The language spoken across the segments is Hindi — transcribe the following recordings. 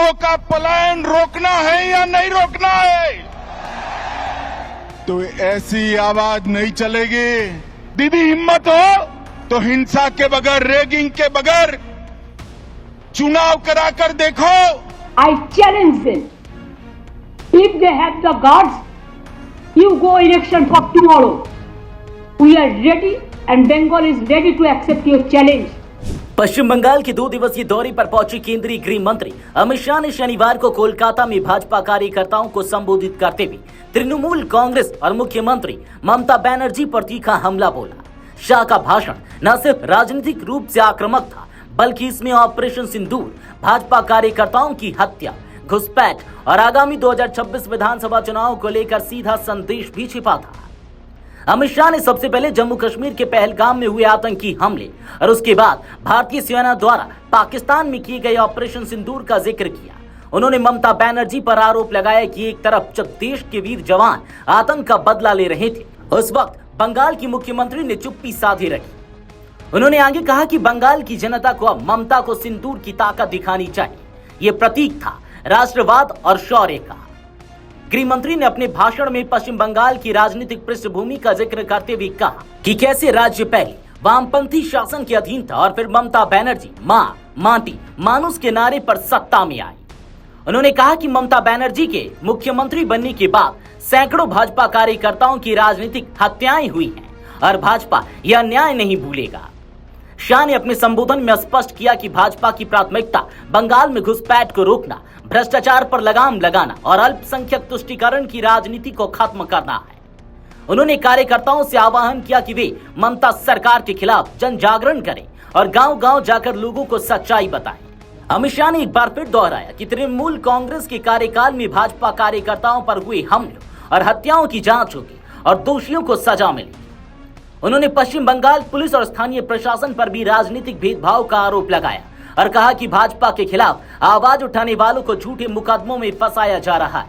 हिंदुओं का पलायन रोकना है या नहीं रोकना है, तो ऐसी आवाज नहीं चलेगी। दीदी हिम्मत हो तो हिंसा के बगैर, रैगिंग के बगैर चुनाव कराकर देखो। I challenge them. If they have the guts, you go election for tomorrow. We are ready and Bengal is ready to accept your challenge. पश्चिम बंगाल के 2 दिवसीय दौरे पर पहुंचे केंद्रीय गृह मंत्री अमित शाह ने शनिवार को कोलकाता में भाजपा कार्यकर्ताओं को संबोधित करते हुए तृणमूल कांग्रेस और मुख्यमंत्री ममता बनर्जी पर तीखा हमला बोला। शाह का भाषण न सिर्फ राजनीतिक रूप से आक्रामक था, बल्कि इसमें ऑपरेशन सिंदूर, भाजपा कार्यकर्ताओं की हत्या, घुसपैठ और आगामी 2026 विधानसभा चुनाव को लेकर सीधा संदेश भी छिपा था। अमित शाह ने सबसे पहले जम्मू कश्मीर के पहलगाम में हुए आतंकी हमले और उसके बाद भारतीय सेना द्वारा पाकिस्तान में किए गए ऑपरेशन सिंदूर का जिक्र किया। उन्होंने ममता बनर्जी पर आरोप लगाया कि एक तरफ जब देश के वीर जवान आतंक का बदला ले रहे थे, उस वक्त बंगाल की मुख्यमंत्री ने चुप्पी साधे रखी। उन्होंने आगे कहा कि बंगाल की जनता को अब ममता को सिंदूर की ताकत दिखानी चाहिए। ये प्रतीक था राष्ट्रवाद और शौर्य का। गृह मंत्री ने अपने भाषण में पश्चिम बंगाल की राजनीतिक पृष्ठभूमि का जिक्र करते हुए कहा कि कैसे राज्य पहले वामपंथी शासन के अधीन था और फिर ममता बनर्जी मां, माटी, मानुस के नारे पर सत्ता में आई। उन्होंने कहा कि ममता बनर्जी के मुख्यमंत्री बनने के बाद सैकड़ों भाजपा कार्यकर्ताओं की राजनीतिक हत्याएं हुई हैं और भाजपा यह अन्याय नहीं भूलेगा। शाह ने अपने संबोधन में स्पष्ट किया कि भाजपा की प्राथमिकता बंगाल में घुसपैठ को रोकना, भ्रष्टाचार पर लगाम लगाना और अल्पसंख्यक तुष्टीकरण की राजनीति को खत्म करना है। उन्होंने कार्यकर्ताओं से आह्वान किया कि वे ममता सरकार के खिलाफ जन जागरण करें और गांव-गांव जाकर लोगों को सच्चाई बताएं। अमित शाह ने एक बार फिर दोहराया कि तृणमूल कांग्रेस के कार्यकाल में भाजपा कार्यकर्ताओं पर हुए हमलों और हत्याओं की जांच होगी और दोषियों को सजा मिलेगी। उन्होंने पश्चिम बंगाल पुलिस और स्थानीय प्रशासन पर भी राजनीतिक भेदभाव का आरोप लगाया और कहा कि भाजपा के खिलाफ आवाज उठाने वालों को झूठे मुकदमों में फंसाया जा रहा है।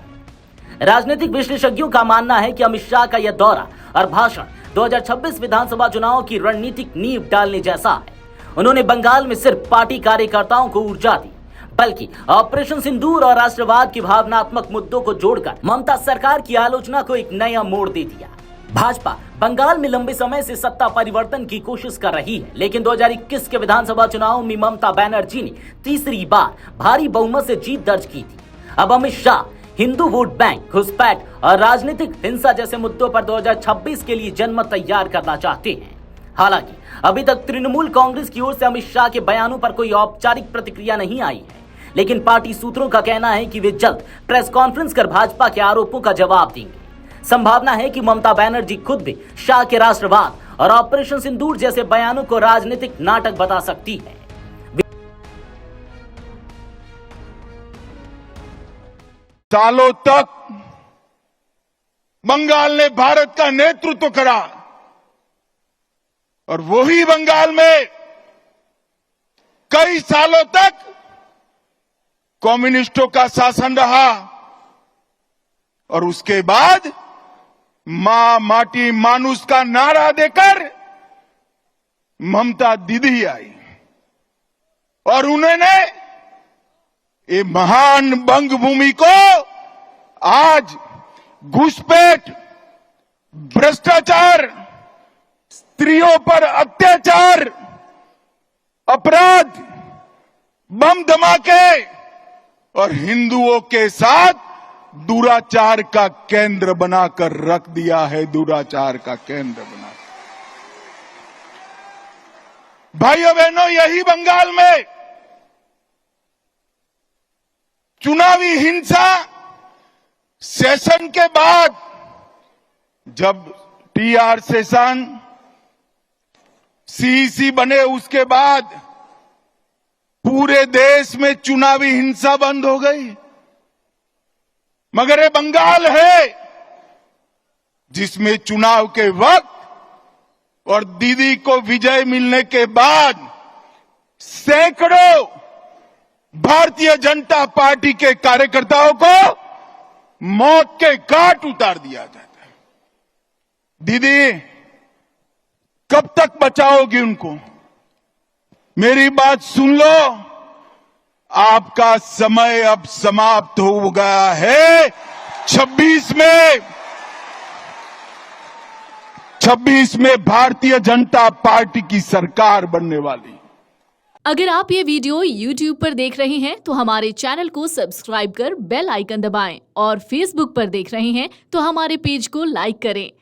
राजनीतिक विशेषज्ञों का मानना है कि अमित शाह का यह दौरा और भाषण 2026 विधानसभा चुनाव की रणनीतिक नींव डालने जैसा है। उन्होंने बंगाल में सिर्फ पार्टी कार्यकर्ताओं को ऊर्जा दी, बल्कि ऑपरेशन सिंदूर और राष्ट्रवाद के भावनात्मक मुद्दों को जोड़कर ममता सरकार की आलोचना को एक नया मोड़ दे दिया। भाजपा बंगाल में लंबे समय से सत्ता परिवर्तन की कोशिश कर रही है, लेकिन 2021 के विधानसभा चुनाव में ममता बनर्जी ने तीसरी बार भारी बहुमत से जीत दर्ज की थी। अब अमित शाह हिंदू वोट बैंक, घुसपैठ और राजनीतिक हिंसा जैसे मुद्दों पर 2026 के लिए जनमत तैयार करना चाहते हैं। हालांकि अभी तक तृणमूल कांग्रेस की ओर से अमित शाह के बयानों पर कोई औपचारिक प्रतिक्रिया नहीं आई है, लेकिन पार्टी सूत्रों का कहना है कि वे जल्द प्रेस कॉन्फ्रेंस कर भाजपा के आरोपों का जवाब देंगे। संभावना है कि ममता बनर्जी खुद भी शाह के राष्ट्रवाद और ऑपरेशन सिंदूर जैसे बयानों को राजनीतिक नाटक बता सकती है। सालों तक बंगाल ने भारत का नेतृत्व करा और वही बंगाल में कई सालों तक कम्युनिस्टों का शासन रहा और उसके बाद मां, माटी, मानुस का नारा देकर ममता दीदी आई और उन्होंने ये महान बंग भूमि को आज घुसपैठ, भ्रष्टाचार, स्त्रियों पर अत्याचार, अपराध, बम धमाके और हिंदुओं के साथ दुराचार का केंद्र बनाकर रख दिया है। दुराचार का केंद्र बना, भाइयों बहनों, यही बंगाल में चुनावी हिंसा सेशन के बाद, जब टीआर सेशन सीईसी बने उसके बाद पूरे देश में चुनावी हिंसा बंद हो गई। मगर ये बंगाल है जिसमें चुनाव के वक्त और दीदी को विजय मिलने के बाद सैकड़ों भारतीय जनता पार्टी के कार्यकर्ताओं को मौत के घाट उतार दिया जाता है। दीदी कब तक बचाओगी उनको? मेरी बात सुन लो। आपका समय अब समाप्त हो गया है। 26 में भारतीय जनता पार्टी की सरकार बनने वाली। अगर आप ये वीडियो YouTube पर देख रहे हैं तो हमारे चैनल को सब्सक्राइब कर बेल आइकन दबाएं और Facebook पर देख रहे हैं तो हमारे पेज को लाइक करें।